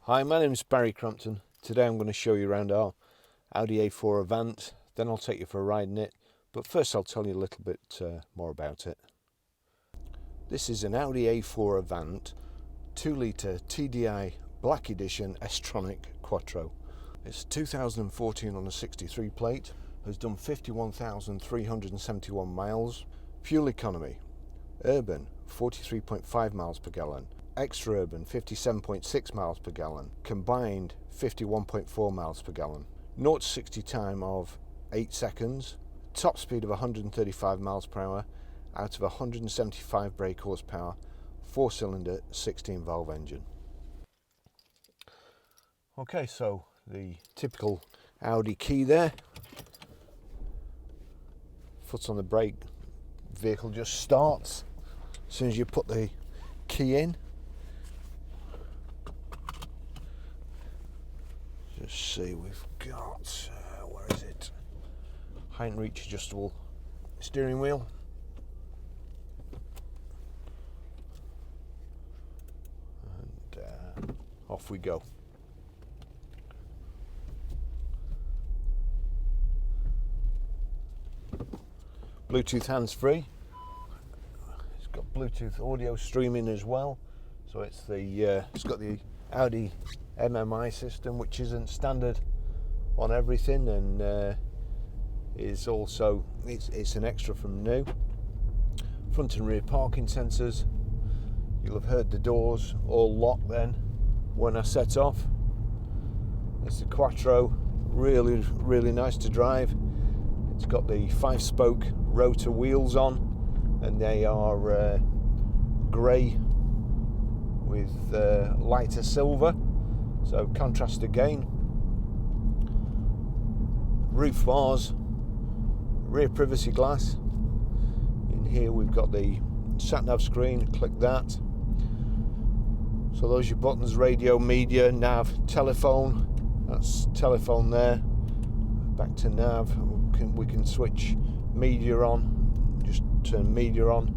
Hi, my name is Barry Crampton. Today I'm going to show you around our Audi A4 Avant, then I'll take you for a ride in it, but first I'll tell you a little bit more about it. This is an Audi A4 Avant 2-litre TDI Black Edition S-Tronic Quattro. It's 2014 on a 63 plate, has done 51,371 miles. Fuel economy, urban 43.5 miles per gallon. Extra urban 57.6 miles per gallon, combined 51.4 miles per gallon. 0 to 60 time of 8 seconds, top speed of 135 miles per hour out of 175 brake horsepower, 4-cylinder 16 valve engine. Okay, so the typical Audi key there, foot on the brake, vehicle just starts as soon as you put the key in. Just see, we've got, where is it? Height and reach adjustable steering wheel. And off we go. Bluetooth hands-free. It's got Bluetooth audio streaming as well. So it's got the Audi MMI system, which isn't standard on everything, and is also it's an extra from new. Front and rear parking sensors. You'll have heard the doors all lock then when I set off. It's the Quattro, really nice to drive. It's got the 5-spoke rotor wheels on, and they are grey with lighter silver. So contrast again. Roof bars, rear privacy glass. In here we've got the sat-nav screen, click that. So those are your buttons: radio, media, nav, telephone. That's telephone there. Back to nav. We can switch media on. Just turn media on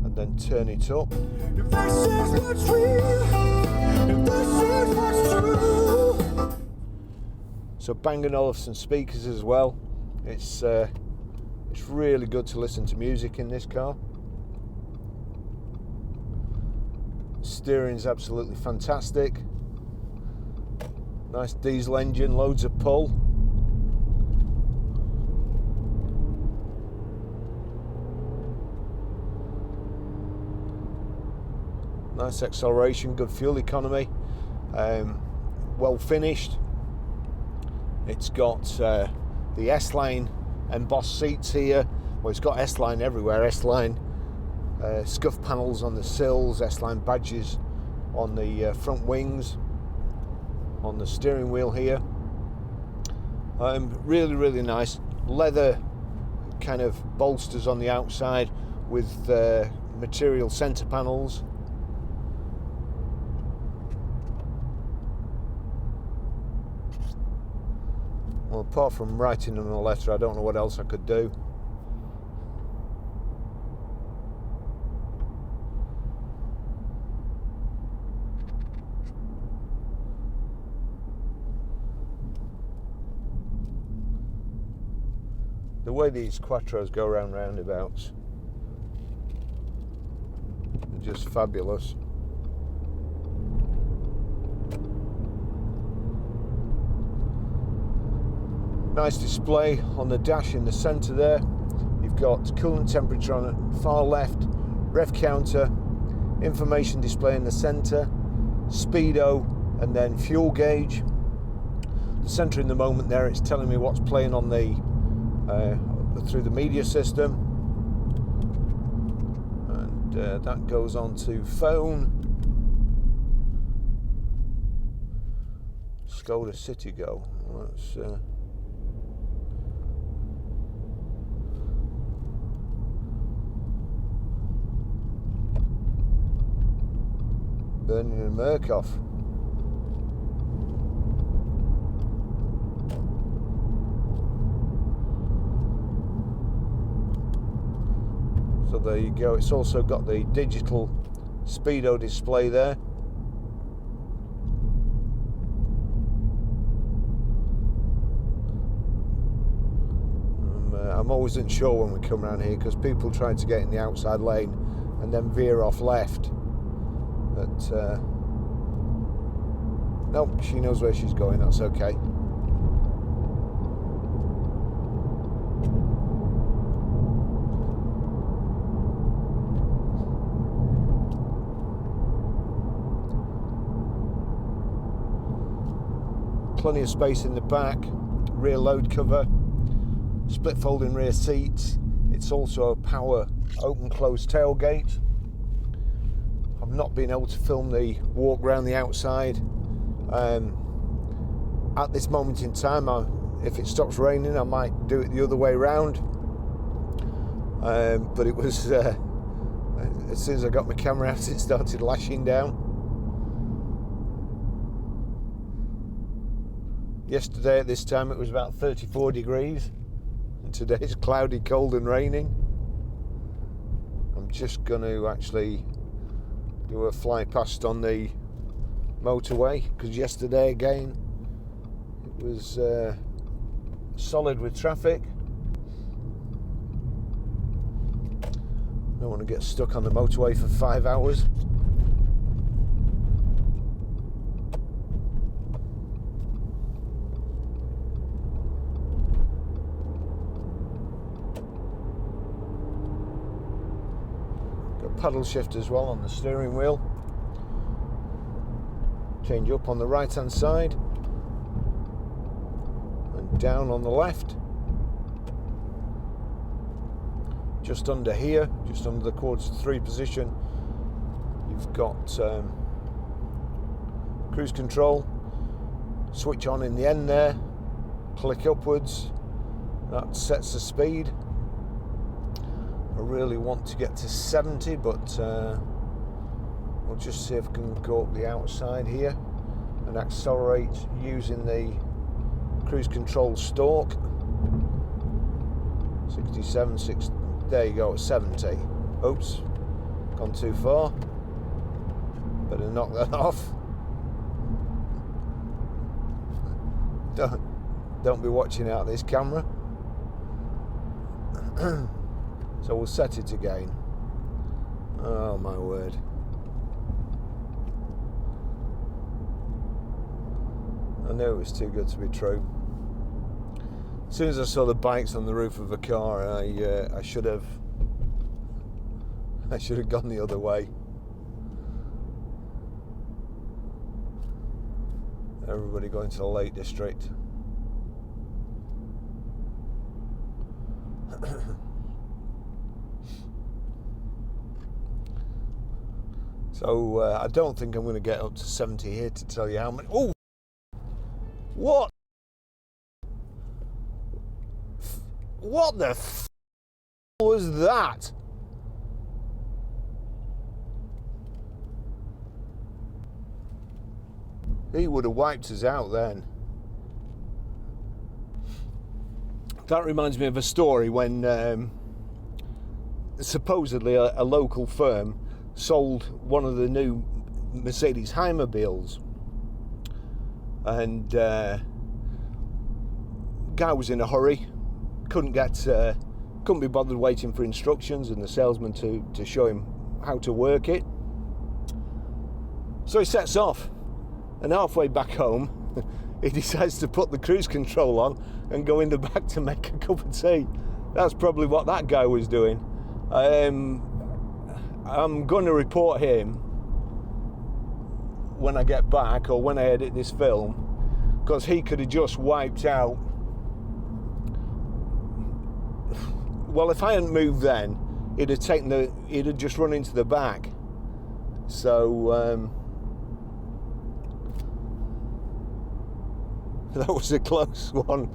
and then turn it up. If this is what's real, if this is what's true. So Bang & Olufsen speakers as well. It's really good to listen to music in this car. Steering's absolutely fantastic. Nice diesel engine, loads of pull. Nice acceleration, good fuel economy, well finished. It's got the S-Line embossed seats here. Well, it's got S-Line everywhere. S-Line scuff panels on the sills, S-Line badges on the front wings, on the steering wheel here. Really nice. Leather kind of bolsters on the outside with material center panels. Well, apart from writing them a letter, I don't know what else I could do. The way these Quattros go around roundabouts are just fabulous. Nice display on the dash in the centre there. You've got coolant temperature on the far left, rev counter, information display in the centre, speedo, and then fuel gauge. The centre in the moment there, it's telling me what's playing on the through the media system, and that goes on to phone. Skoda Citigo. Let's Burning and Murkoff. So there you go. It's also got the digital speedo display there. I'm always unsure when we come around here because people try to get in the outside lane and then veer off left. But nope, she knows where she's going, that's okay. Plenty of space in the back, rear load cover, split folding rear seats. It's also a power open close tailgate. I've not been able to film the walk around the outside. At this moment in time, if it stops raining, I might do it the other way around. But it was, as soon as I got my camera out, it started lashing down. Yesterday at this time it was about 34 degrees, and today it's cloudy, cold and raining. I'm just going to actually do a fly past on the motorway, because yesterday again it was solid with traffic. Don't want to get stuck on the motorway for 5 hours. Paddle shift as well on the steering wheel. Change up on the right hand side and down on the left. Just under here, just under the Quattro 3 position, you've got cruise control. Switch on in the end there, click upwards, that sets the speed. I really want to get to 70, but we'll just see if I can go up the outside here and accelerate using the cruise control stalk. 67, there you go, at 70. Oops, gone too far. Better knock that off. Don't be watching out this camera. So we'll set it again. Oh my word. I knew it was too good to be true. As soon as I saw the bikes on the roof of a car, I should have gone the other way. Everybody going to the Lake District. So I don't think I'm going to get up to 70 here to tell you how many. Oh, what? What the f was that? He would have wiped us out then. That reminds me of a story when supposedly a local firm sold one of the new Mercedes Heimermobiles, and guy was in a hurry, couldn't be bothered waiting for instructions and the salesman to show him how to work it. So he sets off, and halfway back home he decides to put the cruise control on and go in the back to make a cup of tea. That's probably what that guy was doing. I'm going to report him when I get back, or when I edit this film, because he could have just wiped out. Well, if I hadn't moved then, he'd have just run into the back. So that was a close one.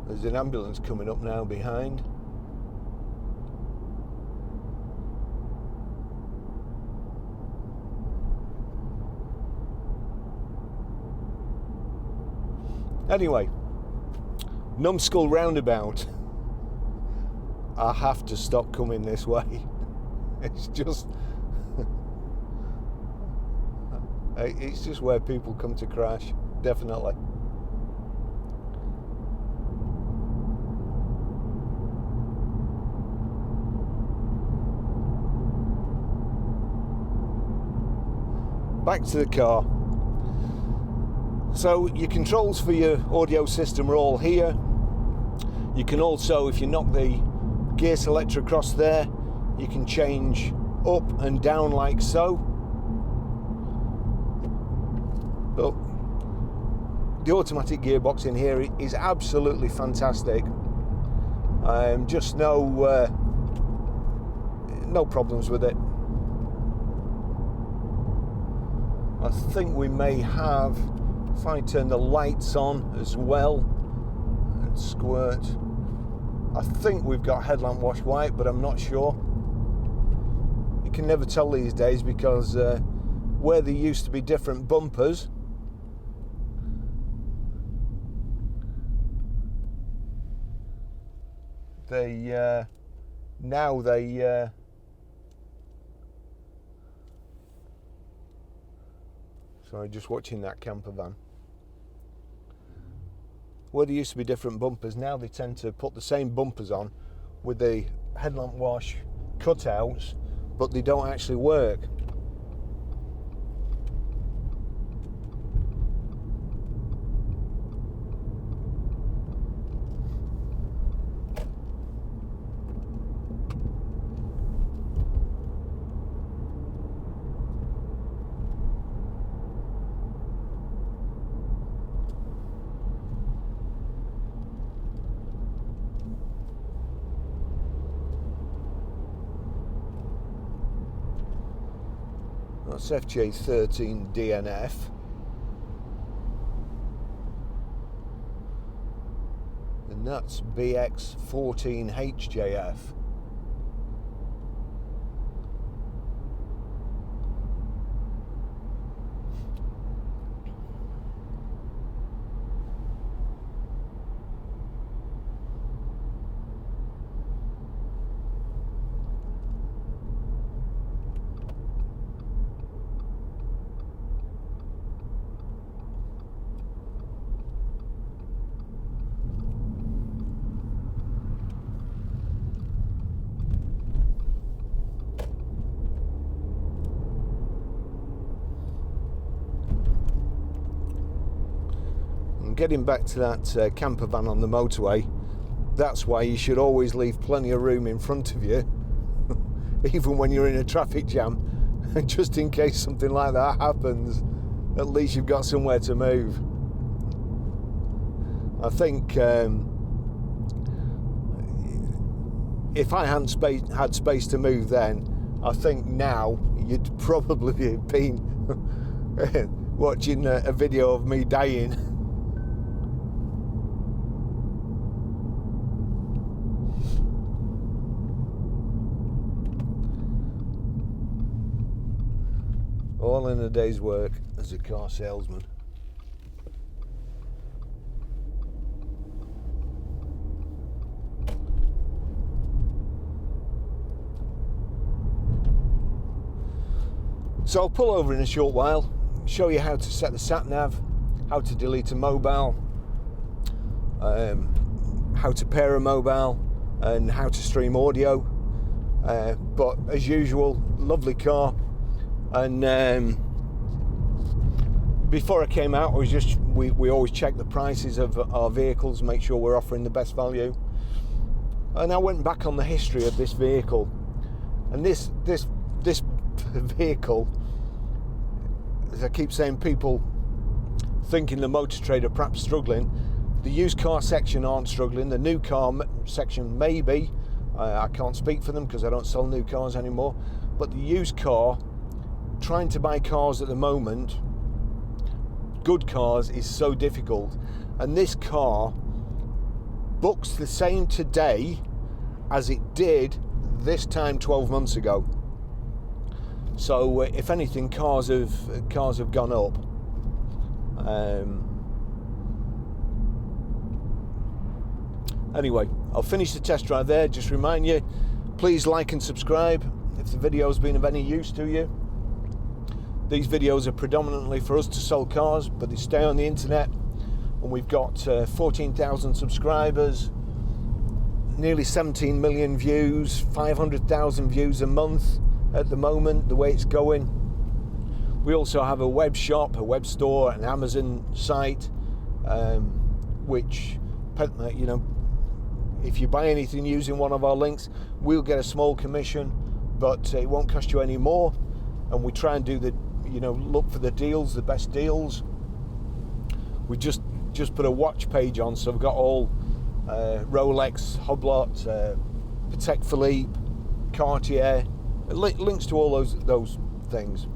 There's an ambulance coming up now behind. Anyway, Numbskull roundabout. I have to stop coming this way. It's just where people come to crash. definitely. Back to the car. So your controls for your audio system are all here. You can also, if you knock the gear selector across there, you can change up and down like so. But the automatic gearbox in here is absolutely fantastic. Just no problems with it. I think we may have, if I turn the lights on as well and squirt, I think we've got headlamp wash white, but I'm not sure. You can never tell these days because where there used to be different bumpers, now they sorry, just watching that camper van. Where there used to be different bumpers, now they tend to put the same bumpers on with the headlamp wash cutouts, but they don't actually work. That's FJ13DNF. And that's BX14HJF. Getting back to that camper van on the motorway, that's why you should always leave plenty of room in front of you, even when you're in a traffic jam, just in case something like that happens. At least you've got somewhere to move. I think if I hadn't had space to move then, I think now you'd probably have been watching a video of me dying. All in a day's work as a car salesman. So I'll pull over in a short while, show you how to set the sat nav, how to delete a mobile, how to pair a mobile, and how to stream audio. But as usual, lovely car. And before I came out, we always check the prices of our vehicles, make sure we're offering the best value. And I went back on the history of this vehicle, and this vehicle, as I keep saying, people thinking the motor trade are perhaps struggling. The used car section aren't struggling. The new car section maybe. I can't speak for them because I don't sell new cars anymore. But the used car, trying to buy cars at the moment, good cars, is so difficult. And this car books the same today as it did this time 12 months ago. So if anything, cars have gone up. Anyway, I'll finish the test drive there. Just remind you, please like and subscribe if the video's been of any use to you. These videos are predominantly for us to sell cars, but they stay on the internet, and we've got 14,000 subscribers, nearly 17 million views, 500,000 views a month at the moment, the way it's going. We also have a web shop, a web store, an Amazon site, which, you know, if you buy anything using one of our links, we'll get a small commission, but it won't cost you any more. And we try and do the, you know, look for the deals, the best deals. We just put a watch page on, so we've got all Rolex, Hublot, Patek Philippe, Cartier, links to all those things.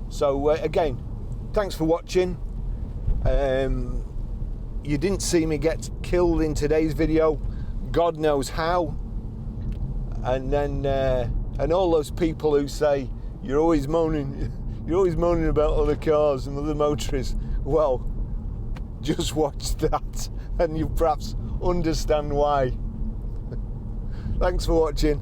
So again, thanks for watching. You didn't see me get killed in today's video, God knows how. And then and all those people who say you're always moaning about other cars and other motorists, well, just watch that and you perhaps understand why. Thanks for watching.